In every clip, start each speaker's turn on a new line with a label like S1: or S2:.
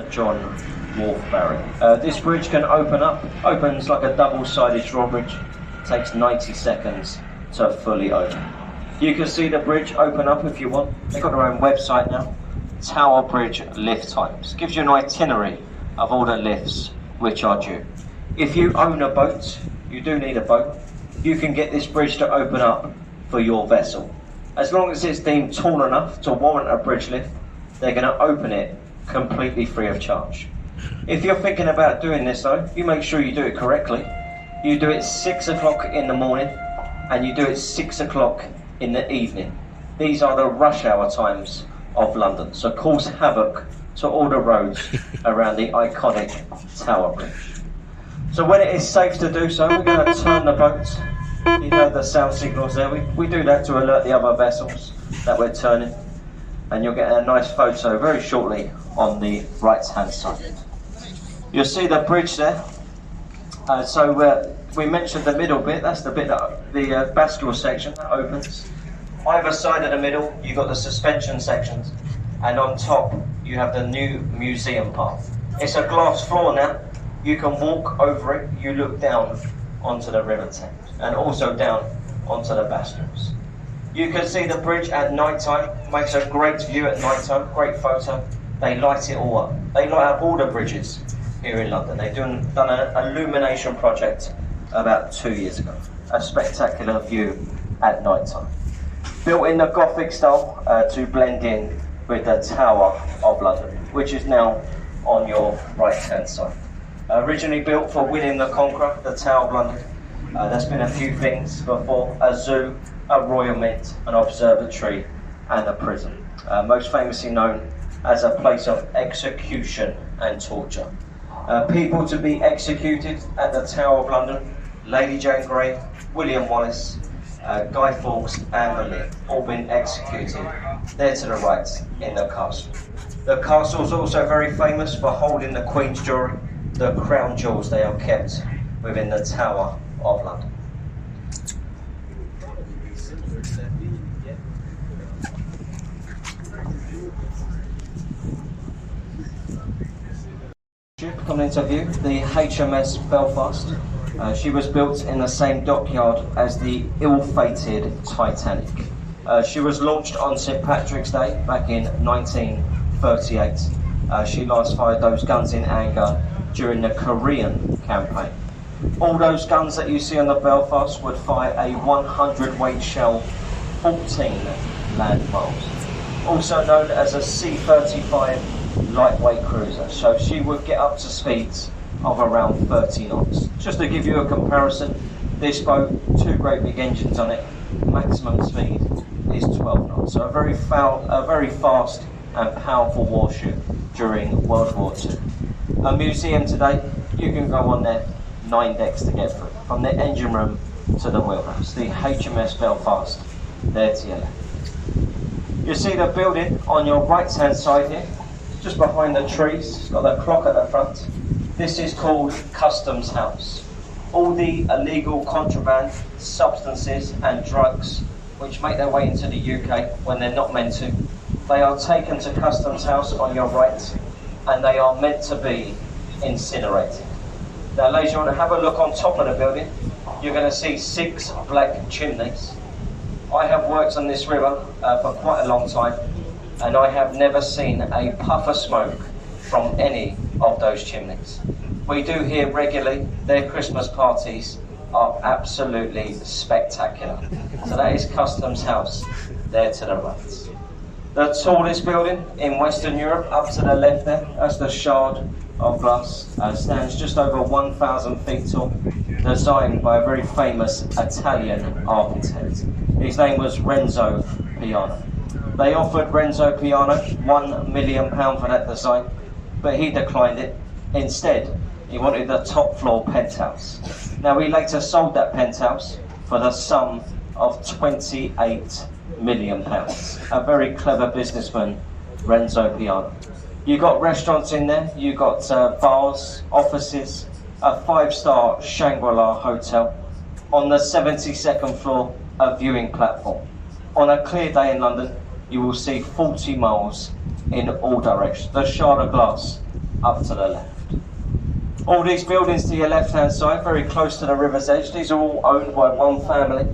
S1: John Wharf. This bridge can opens like a double-sided drawbridge, takes 90 seconds to fully open. You can see the bridge open up if you want. They've got their own website now, Tower Bridge lift times. Gives you an itinerary of all the lifts which are due. If you own a boat, you do need a boat, you can get this bridge to open up for your vessel. As long as it's deemed tall enough to warrant a bridge lift, they're going to open it completely free of charge. If you're thinking about doing this though, you make sure you do it correctly. You do it 6 o'clock in the morning and you do it 6 o'clock in the evening. These are the rush hour times of London, so cause havoc to all the roads around the iconic Tower Bridge. So when it is safe to do so, we're going to turn the boat. You heard the sound signals there. We do that to alert the other vessels that we're turning, and you'll get a nice photo very shortly on the right hand side. You'll see the bridge there. We mentioned the middle bit. That's the bit that the bascule section that opens. Either side of the middle you've got the suspension sections, and on top you have the new museum path. It's a glass floor now. You can walk over it. You look down onto the River Thames and also down onto the bascules. You can see the bridge at night time. Makes a great view at night time. Great photo. They light it all up. They light up all the bridges here in London. They've done an illumination project about 2 years ago. A spectacular view at night time. Built in the Gothic style to blend in with the Tower of London, which is now on your right hand side. Originally built for William the Conqueror, the Tower of London. There's been a few things before: a zoo, a royal mint, an observatory and a prison. Most famously known as a place of execution and torture. People to be executed at the Tower of London: Lady Jane Grey, William Wallace, Guy Fawkes, Anne Boleyn, all been executed there to the right in the castle. The castle is also very famous for holding the Queen's jewellery, the crown jewels. They are kept within the Tower of London. Ship coming into view, the HMS Belfast. She was built in the same dockyard as the ill-fated Titanic. She was launched on St Patrick's Day back in 1938. She last fired those guns in anger during the Korean campaign. All those guns that you see on the Belfast would fire a 100-weight shell 14 land miles. Also known as a C-35 lightweight cruiser, so she would get up to speeds of around 30 knots. Just to give you a comparison, this boat, 2 great big engines on it, maximum speed is 12 knots. So a very fast and powerful warship during World War II. A museum today, you can go on there 9 decks to get through, from the engine room to the wheelhouse. The HMS Belfast, there to your left. You see the building on your right hand side here, just behind the trees. It's got the clock at the front. This is called Customs House. All the illegal contraband, substances and drugs which make their way into the UK when they're not meant to, they are taken to Customs House on your right, and they are meant to be incinerated. Now ladies and gentlemen, have a look on top of the building. You're going to see 6 black chimneys. I have worked on this river for quite a long time, and I have never seen a puff of smoke from any of those chimneys. We do hear regularly. Their Christmas parties are absolutely spectacular. So that is Customs House there to the right. The tallest building in Western Europe, up to the left there, that's the Shard of Glass. Stands just over 1,000 feet tall, designed by a very famous Italian architect. His name was Renzo Piano. They offered Renzo Piano £1 million for that design, but he declined it. Instead, he wanted the top floor penthouse. Now, he later sold that penthouse for the sum of £28 million. A very clever businessman, Renzo Piano. You got restaurants in there, you got bars, offices, a 5-star Shangri-La hotel. On the 72nd floor, a viewing platform. On a clear day in London, you will see 40 miles in all directions. The Shard of Glass up to the left. All these buildings to your left-hand side, very close to the river's edge, these are all owned by one family,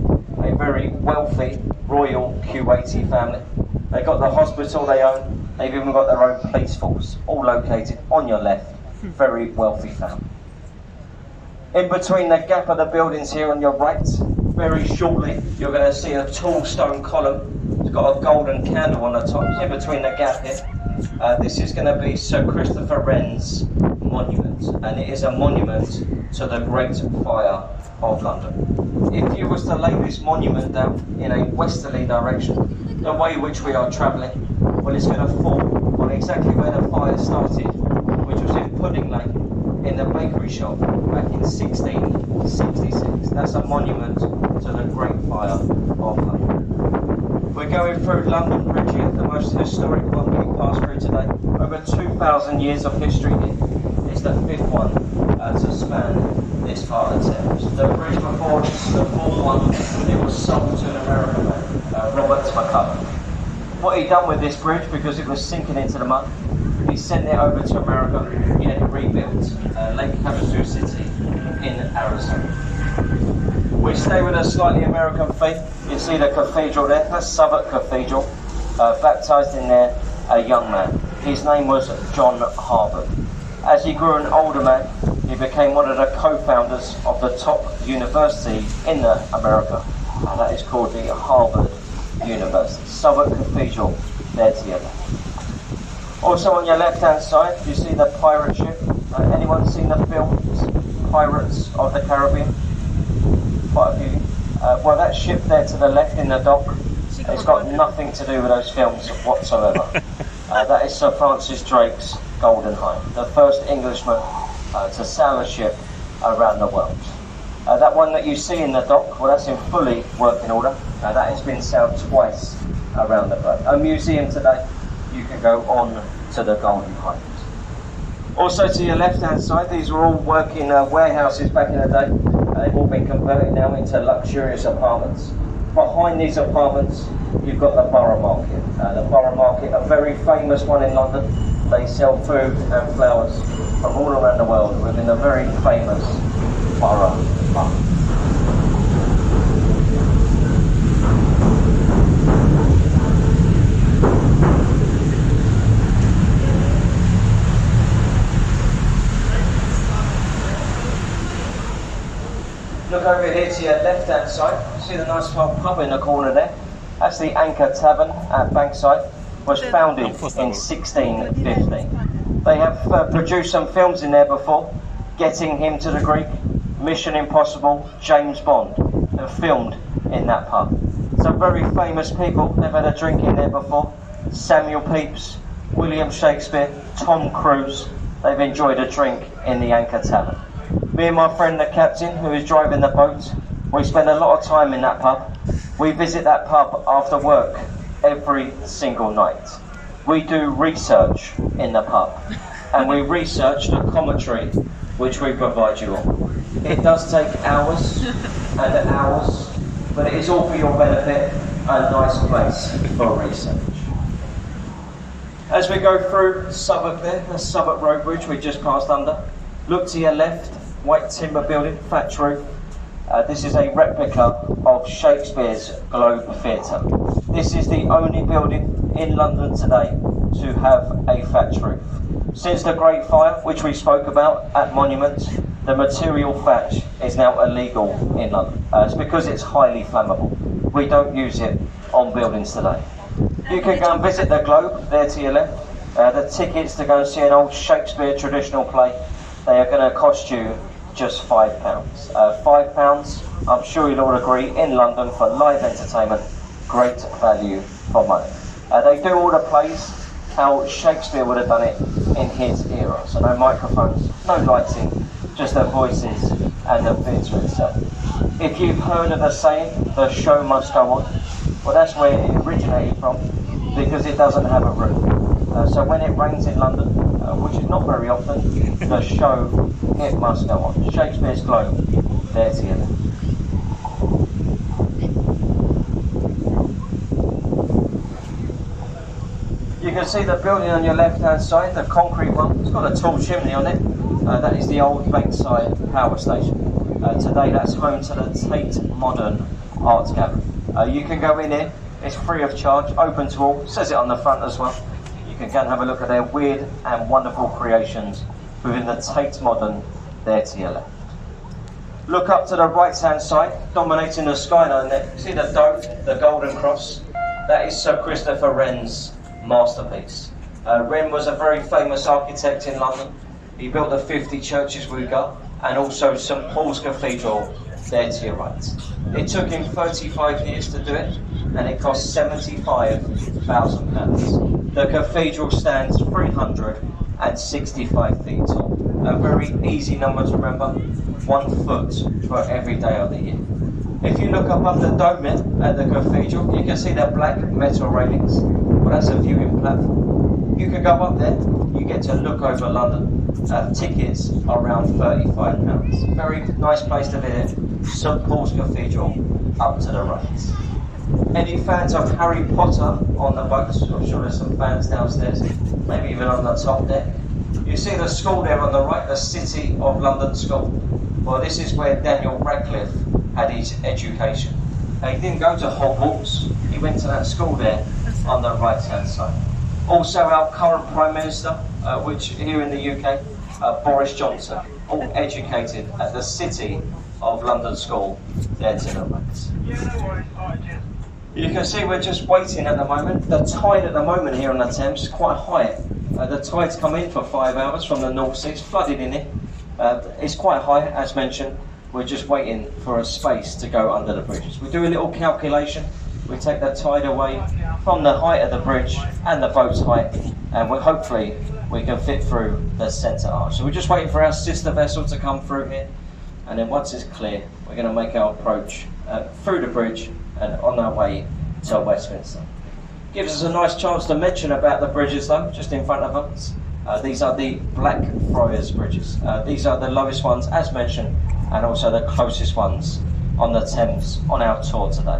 S1: a very wealthy royal Kuwaiti family. They've got the hospital they own, they've even got their own police force, all located on your left, very wealthy family. In between the gap of the buildings here on your right, very shortly, you're going to see a tall stone column. It's got a golden candle on the top, in between the gap here. This is going to be Sir Christopher Wren's monument, and it is a monument to the Great Fire of London. If you was to lay this monument down in a westerly direction, the way which we are travelling, well, it's going to fall on exactly where the fire started, which was in Pudding Lane, in the bakery shop back in 1666. That's a monument to the Great Fire of London. We're going through London Bridge here, the most historic one we pass through today. Over 2,000 years of history here. It's the fifth one to span this part of Thames. The bridge before this, the fourth one, it was sold to an American man, Robert McCulloch. What he done with this bridge, because it was sinking into the mud, he sent it over to America. He had it rebuilt, Lake Havasu City in Arizona. We stay with a slightly American faith. You see the cathedral there, that's Southwark Cathedral. Baptised in there a young man. His name was John Harvard. As he grew an older man, he became one of the co-founders of the top university in America, and that is called the Harvard University. Southwark Cathedral, there to your left. Also on your left-hand side, you see the pirate ship. Anyone seen the films Pirates of the Caribbean? Quite a few. Well, that ship there to the left in the dock, it's got nothing to do with those films whatsoever. That is Sir Francis Drake's Golden Hind, the first Englishman to sail a ship around the world. That one that you see in the dock, well, that's in fully working order. That has been sailed twice around the globe. A museum today, you can go on to the Golden Hind. Also to your left-hand side, these were all working warehouses back in the day. They've all been converted now into luxurious apartments. Behind these apartments, you've got the Borough Market. The Borough Market, a very famous one in London. They sell food and flowers from all around the world within the very famous Borough Market. Look over here to your left-hand side. See the nice little pub in the corner there? That's the Anchor Tavern at Bankside. Was founded in 1615. They have produced some films in there before. Getting Him to the Greek, Mission Impossible, James Bond, and filmed in that pub. Some very famous people, they've had a drink in there before. Samuel Pepys, William Shakespeare, Tom Cruise, they've enjoyed a drink in the Anchor Tavern. Me and my friend the captain, who is driving the boat, we spend a lot of time in that pub. We visit that pub after work every single night. We do research in the pub, and we research the commentary which we provide you all. It does take hours and hours, but it is all for your benefit, a nice place for research. As we go through Southwark there, the Southwark Road Bridge we just passed under, look to your left, white timber building, thatch roof. This is a replica of Shakespeare's Globe Theatre. This is the only building in London today to have a thatch roof. Since the Great Fire, which we spoke about at Monument, the material thatch is now illegal in London. It's because it's highly flammable. We don't use it on buildings today. You can go and visit the Globe, there to your left. The tickets to go and see an old Shakespeare traditional play, they are going to cost you just £5. £5, I'm sure you'll all agree, in London for live entertainment, great value for money. They do all the plays how Shakespeare would have done it in his era. So no microphones, no lighting, just their voices and the theatre itself. If you've heard of the saying, the show must go on, well, that's where it originated from, because it doesn't have a roof. So when it rains in London, which is not very often, the show, it must go on. Shakespeare's Globe, there to you. You can see the building on your left hand side, the concrete one. It's got a tall chimney on it. That is the old Bankside power station. Today that's home to the Tate Modern Art Gallery. You can go in here, it's free of charge, open to all, it says it on the front as well. You can go and have a look at their weird and wonderful creations within the Tate Modern there to your left. Look up to the right hand side, dominating the skyline there. See the dome, the golden cross? That is Sir Christopher Wren's masterpiece. Wren was a very famous architect in London. He built the 50 churches we've got, and also St Paul's Cathedral there to your right. It took him 35 years to do it, and it cost £75,000. The cathedral stands 365 feet tall. A very easy number to remember, 1 foot for every day of the year. If you look up the dome at the cathedral, you can see the black metal railings. Well, that's a viewing platform. You can go up there, you get to look over London. Tickets are around £35. Very nice place to visit. St Paul's Cathedral up to the right. Any fans of Harry Potter on the boats? I'm sure there's some fans downstairs, maybe even on the top deck. You see the school there on the right, the City of London School. Well, this is where Daniel Radcliffe had his education. He didn't go to Hogwarts, he went to that school there on the right hand side. Also our current Prime Minister, which here in the UK, Boris Johnson, all educated at the City of London School there to the right. You can see we're just waiting at the moment. The tide at the moment here on the Thames is quite high. The tide's come in for 5 hours from the North Sea, it's flooded in it. It's quite high, as mentioned. We're just waiting for a space to go under the bridges. We do a little calculation. We take the tide away from the height of the bridge and the boat's height, and hopefully we can fit through the centre arch. So we're just waiting for our sister vessel to come through here, and then once it's clear, we're going to make our approach through the bridge and on our way to Westminster. Gives us a nice chance to mention about the bridges though, just in front of us. These are the Blackfriars bridges. These are the lowest ones, as mentioned, and also the closest ones on the Thames on our tour today.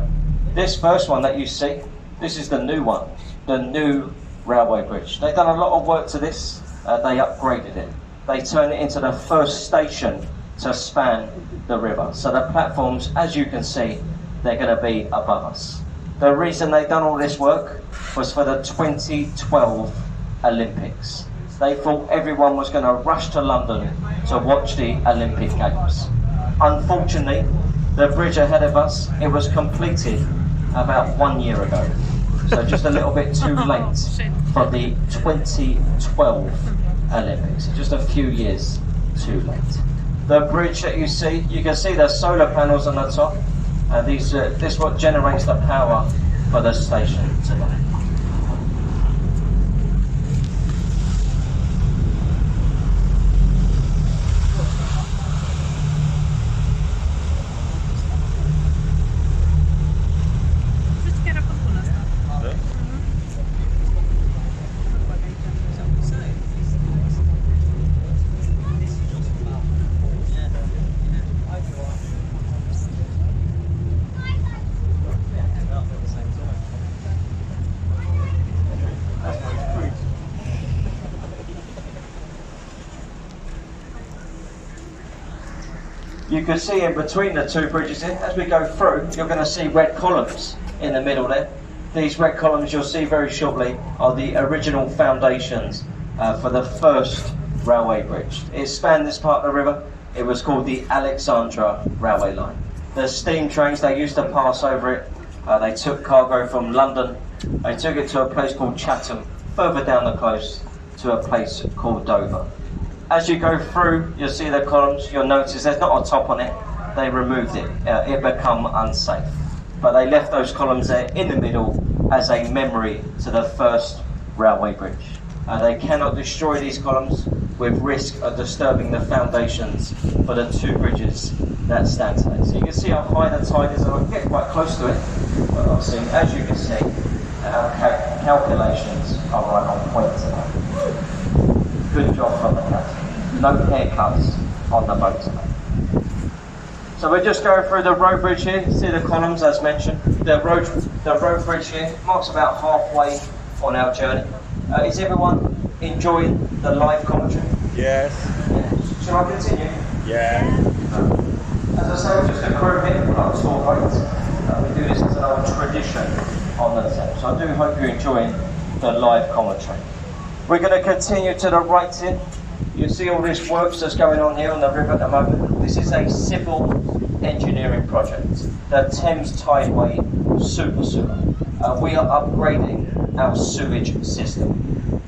S1: This first one that you see, this is the new one, the new railway bridge. They've done a lot of work to this, they upgraded it. They turned it into the first station to span the river. So the platforms, as you can see, they're going to be above us. The reason they've done all this work was for the 2012 Olympics. They thought everyone was going to rush to London to watch the Olympic Games. Unfortunately, the bridge ahead of us, it was completed about 1 year ago. So just a little bit too late for the 2012 Olympics. Just a few years too late. The bridge that you can see the solar panels on the top. This is what generates the power for the station today. You can see in between the two bridges here, as we go through, you're going to see red columns in the middle there. These red columns you'll see very shortly are the original foundations for the first railway bridge. It spanned this part of the river. It was called the Alexandra Railway Line. The steam trains, they used to pass over it. They took cargo from London. They took it to a place called Chatham, further down the coast to a place called Dover. As you go through, you'll see the columns, you'll notice there's not a top on it, they removed it, it became unsafe. But they left those columns there in the middle as a memory to the first railway bridge. They cannot destroy these columns with risk of disturbing the foundations for the two bridges that stand today. So you can see how high the tide is, and I'll get quite close to it, but obviously, as you can see, our calculations are right on point today. Good job from the captain. No haircuts on the boat today. So we're just going through the road bridge here. See the columns as mentioned. The road bridge here marks about halfway on our journey. Is everyone enjoying the live commentary?
S2: Yes.
S1: Yeah. Shall I continue?
S2: Yeah.
S1: As I say, just a crew here on tour boats. We do this as an old tradition on the Thames. So I do hope you're enjoying the live commentary. We're going to continue to the right here. You see all this works that's going on here on the river at the moment. This is a civil engineering project, the Thames Tideway Super Sewer. We are upgrading our sewage system.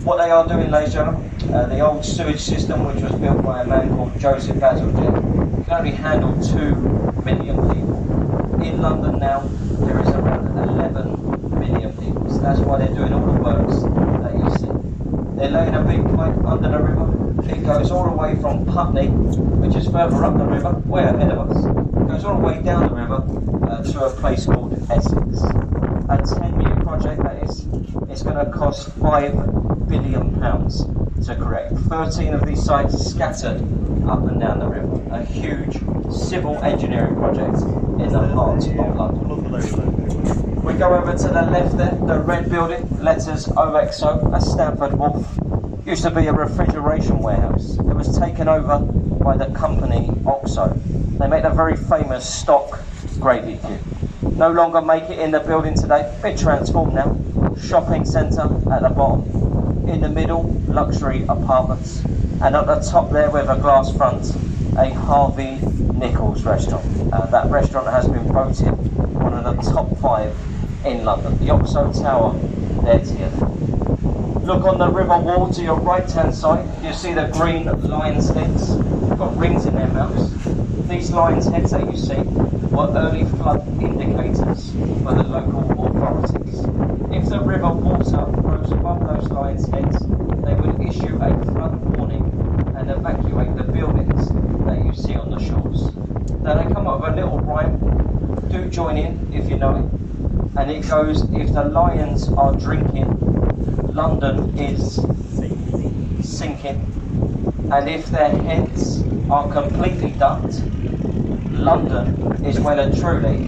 S1: What they are doing, ladies and gentlemen, the old sewage system, which was built by a man called Joseph Bazalgette, can only handle 2 million people. In London now, there is around 11 million people. So that's why they're doing all the works that you see. They're laying a big pipe under the river. It goes all the way from Putney, which is further up the river, way ahead of us. It goes all the way down the river to a place called Essex. A 10-year project that is. It's going to cost £5 billion to correct. 13 of these sites scattered up and down the river. A huge civil engineering project in the heart of London. We go over to the left there, the red building, letters OXO, a Stamford Wharf. Used to be a refrigeration warehouse. It was taken over by the company OXO. They make the very famous stock gravy cube. No longer make it in the building today. Been transformed now. Shopping centre at the bottom. In the middle, luxury apartments. And at the top there with a glass front, a Harvey Nichols restaurant. That restaurant has been voted one of the top 5 in London. The OXO Tower, there to your left. Look on the river wall to your right hand side, you see the green lion's heads, got rings in their mouths. These lion's heads that you see were early flood indicators for the local authorities. If the river water rose above those lion's heads, they would issue a flood warning and evacuate the buildings that you see on the shores. Now they come up with a little rhyme, do join in if you know it, and it goes, if the lions are drinking, London is sinking, and if their heads are completely ducked, London is well and truly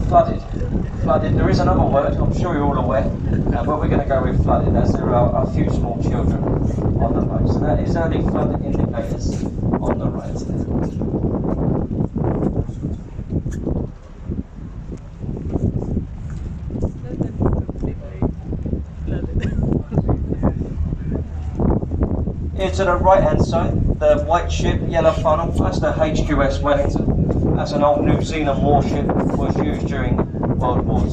S1: flooded. Flooded. There is another word, I'm sure you're all aware, but we're going to go with flooded, as there are a few small children on the boat. So that is early flood indicators on the right there. Here to the right hand side, the white ship, yellow funnel, that's the HQS Wellington. That's an old New Zealand warship, was used during World War II.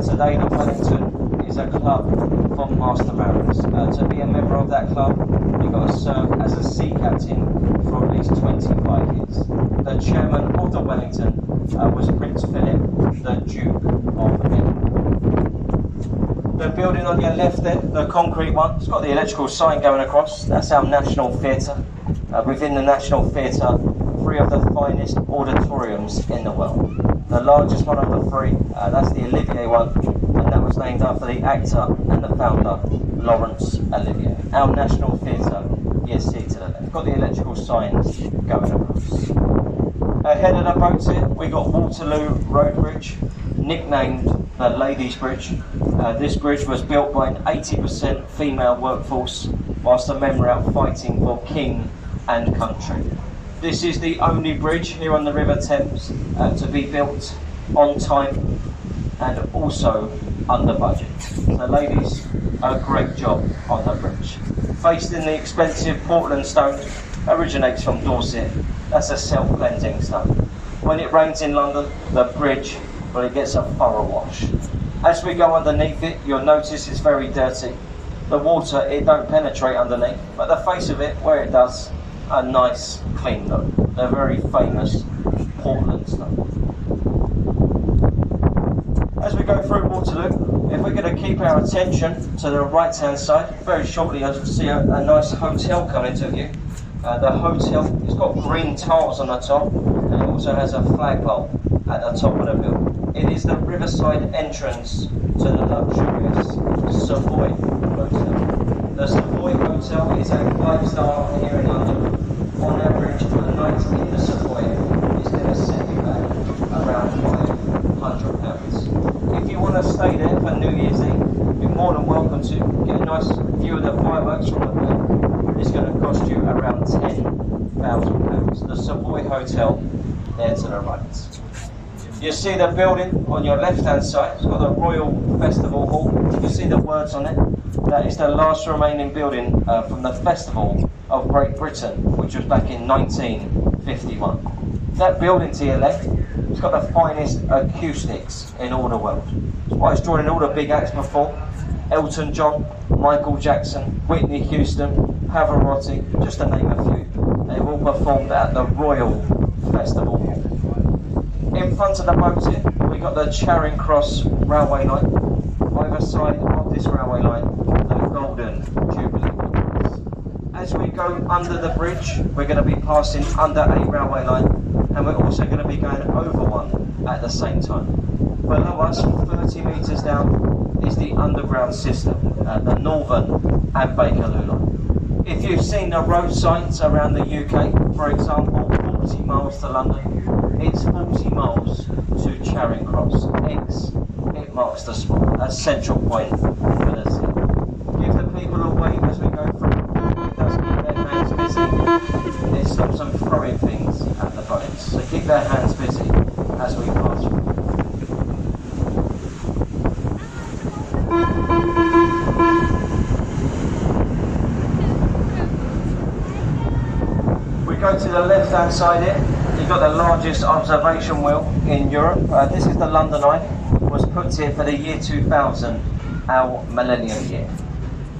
S1: Today the Wellington is a club for master mariners. To be a member of that club, you've got to serve as a sea captain for at least 25 years. The chairman of the Wellington was Prince Philip, the Duke of Edinburgh. The building on your left there, the concrete one, it's got the electrical sign going across. That's our National Theatre. Within the National Theatre, 3 of the finest auditoriums in the world. The largest one of the 3, that's the Olivier one, and that was named after the actor and the founder, Laurence Olivier. Our National Theatre, you see to the left. Got the electrical signs going across. Ahead of the boats here, we got Waterloo Road Bridge, nicknamed the Ladies' Bridge. This bridge was built by an 80% female workforce whilst the men were out fighting for king and country. This is the only bridge here on the River Thames to be built on time and also under budget. So ladies, a great job on the bridge. Faced in the expensive Portland stone, originates from Dorset. That's a self-cleansing stone. When it rains in London, the bridge, well, it gets a thorough wash. As we go underneath it, you'll notice it's very dirty. The water, it don't penetrate underneath, but the face of it, where it does, a nice clean look. They're very famous Portland stone. As we go through Waterloo, if we're going to keep our attention to the right hand side, very shortly you'll see a nice hotel come into view. The hotel, it's got green tiles on the top, and it also has a flagpole at the top of the building. It is the riverside entrance to the luxurious Savoy Hotel. The Savoy Hotel is a 5-star here in London. On average, a night in the Savoy is going to set you back around £500. If you want to stay there for New Year's Eve, fireworks from the pier is going to cost you around £10,000. The Savoy Hotel there to the right. You see the building on your left hand side, it's got the Royal Festival Hall. You see the words on it. That is the last remaining building from the Festival of Great Britain, which was back in 1951. That building to your left, it's got the finest acoustics in all the world. It's why it's drawn in all the big acts before. Elton John, Michael Jackson, Whitney Houston, Pavarotti, just to name a few. They've all performed at the Royal Festival Hall. In front of the boat here, we've got the Charing Cross railway line. Either side of this railway line, the Golden Jubilee. As we go under the bridge, we're going to be passing under a railway line, and we're also going to be going over one at the same time. Below us, 30 metres down, is the underground system, the Northern and Bakerloo line. If you've seen the road signs around the UK, for example, 40 miles to London, it's 40 miles to Charing Cross. It marks the spot, a central point for the city. Give the people a wave as we go through. It does keep their hands busy. It stops them throwing things at the boats. So keep their hands busy as we pass through. We go to the left hand side here. You've got the largest observation wheel in Europe. This is the London Eye. Was put here for the year 2000, our millennium year.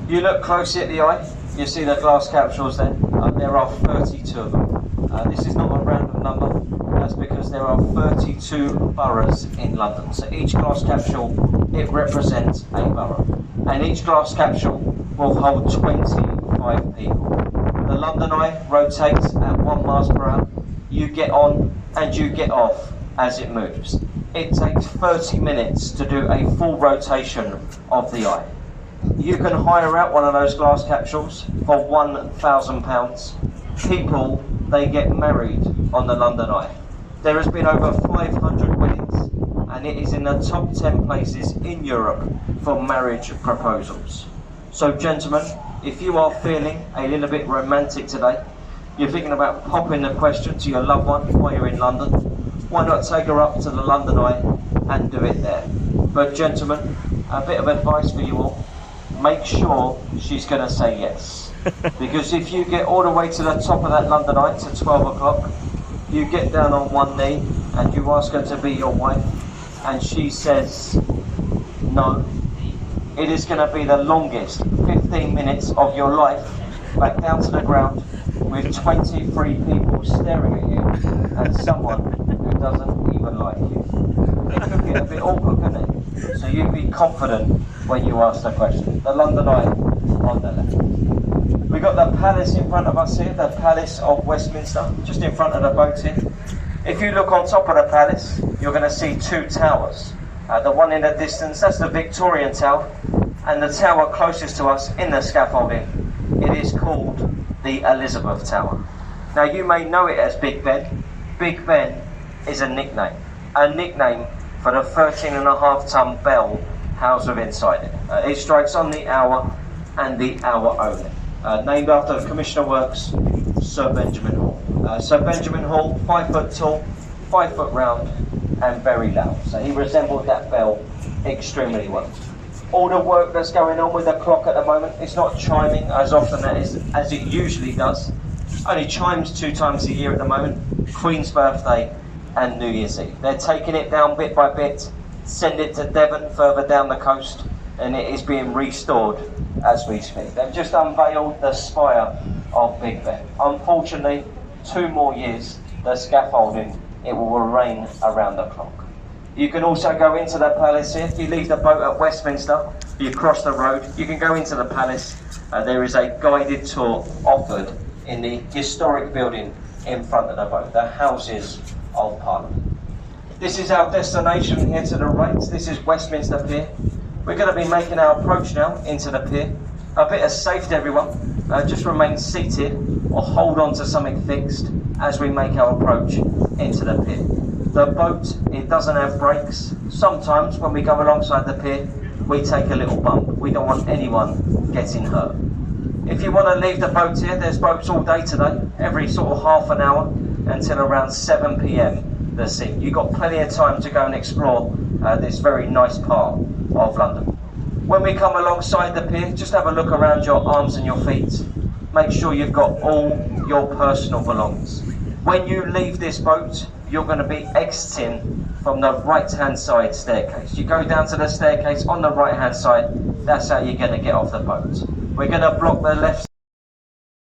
S1: You look closely at the eye, you see the glass capsules there. There are 32 of them. This is not a random number, that's because there are 32 boroughs in London. So each glass capsule, it represents a borough. And each glass capsule will hold 25 people. The London Eye rotates at 1 miles per hour. You get on and you get off as it moves. It takes 30 minutes to do a full rotation of the eye. You can hire out one of those glass capsules for £1,000. People, they get married on the London Eye. There has been over 500 weddings, and it is in the top 10 places in Europe for marriage proposals. So gentlemen, if you are feeling a little bit romantic today, you're thinking about popping the question to your loved one while you're in London, why not take her up to the London Eye and do it there? But gentlemen, a bit of advice for you all, make sure she's going to say yes. Because if you get all the way to the top of that London Eye to 12 o'clock, you get down on one knee and you ask her to be your wife and she says no, it is going to be the longest 15 minutes of your life back down to the ground with 23 people staring at you and someone who doesn't even like you. It could get a bit awkward, couldn't it? So you be confident when you ask the question. The London Eye on the left. We've got the palace in front of us here, the Palace of Westminster, just in front of the boat here. If you look on top of the palace, you're going to see two towers. The one in the distance, that's the Victorian Tower, and the tower closest to us in the scaffolding, it is called the Elizabeth Tower. Now you may know it as Big Ben. Big Ben is a nickname for the 13.5-ton bell housed within inside it. It strikes on the hour and the hour only. Named after the Commissioner Works, Sir Benjamin Hall. Sir Benjamin Hall, 5 foot tall, 5 foot round, and very loud. So he resembled that bell extremely well. All the work that's going on with the clock at the moment, it's not chiming as often as it usually does. Only chimes 2 times a year at the moment, Queen's birthday and New Year's Eve. They're taking it down bit by bit, send it to Devon further down the coast, and it is being restored as we speak. They've just unveiled the spire of Big Ben. Unfortunately, 2 more years, the scaffolding, it will remain around the clock. You can also go into the palace here. If you leave the boat at Westminster, you cross the road, you can go into the palace. There is a guided tour offered in the historic building in front of the boat, the Houses of Parliament. This is our destination here to the right. This is Westminster Pier. We're going to be making our approach now into the pier. A bit of safety, everyone. Just remain seated or hold on to something fixed as we make our approach into the pier. The boat, it doesn't have brakes. Sometimes when we go alongside the pier, we take a little bump. We don't want anyone getting hurt. if you want to leave the boat here, there's boats all day today, every sort of half an hour until around 7 p.m. the sea. You've got plenty of time to go and explore this very nice part of London. When we come alongside the pier, just have a look around your arms and your feet. Make sure you've got all your personal belongings. When you leave this boat, you're going to be exiting from the right-hand side staircase. You go down to the staircase on the right-hand side, that's how you're going to get off the boat. We're going to block the left